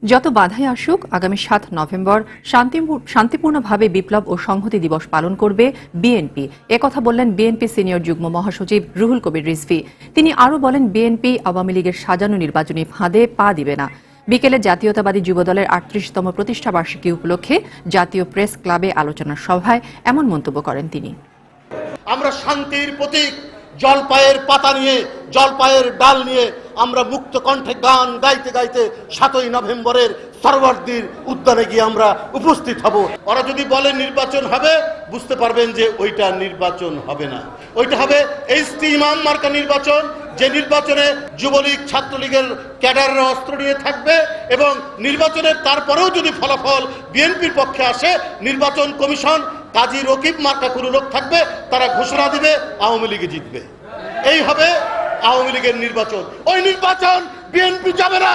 যত বাধাই আসুক আগামী ৭ নভেম্বর শান্তিপূর্ণভাবে বিপ্লব ও সংহতি দিবস পালন করবে বিএনপি। একথা বললেন বিএনপি সিনিয়র যুগ্ম মহাসচিব রুহুল কবির রিজভী। তিনি আরও বলেন, বিএনপি আওয়ামী লীগের সাজানো নির্বাচনী ফাঁদে পা দিবে না। বিকেলে জাতীয়তাবাদী যুবদলের ৩৮তম প্রতিষ্ঠাবার্ষিকী উপলক্ষে জাতীয় প্রেস ক্লাবে আলোচনা সভায় এমন মন্তব্য করেন তিনি। আমরা শান্তির প্রতীক জলপাইয়ের পাতা নিয়ে, জলপাইয়ের ডাল নিয়ে আমরা মুক্ত কণ্ঠে গান গাইতে গাইতে ৭ই নভেম্বরের সরোয়ার্দীর উদ্যানে গিয়ে আমরা উপস্থিত হব। ওরা যদি বলে নির্বাচন হবে, বুঝতে পারবেন যে ওইটা নির্বাচন হবে না, ওইটা হবে এইচটি ইমাম মার্কা নির্বাচন, যে নির্বাচনে যুবলীগ ছাত্রলীগের ক্যাডাররা অস্ত্র নিয়ে থাকবে এবং নির্বাচনের তারপরেও যদি ফলাফল বিএনপির পক্ষে আসে, নির্বাচন কমিশন কাজী রকিব মার্কা কোনো লোক থাকবে, তারা ঘোষণা দিবে আওয়ামী লীগে জিতবে। এই হবে আওয়ামী লীগের নির্বাচন। ওই নির্বাচন বিএনপি যাবে না।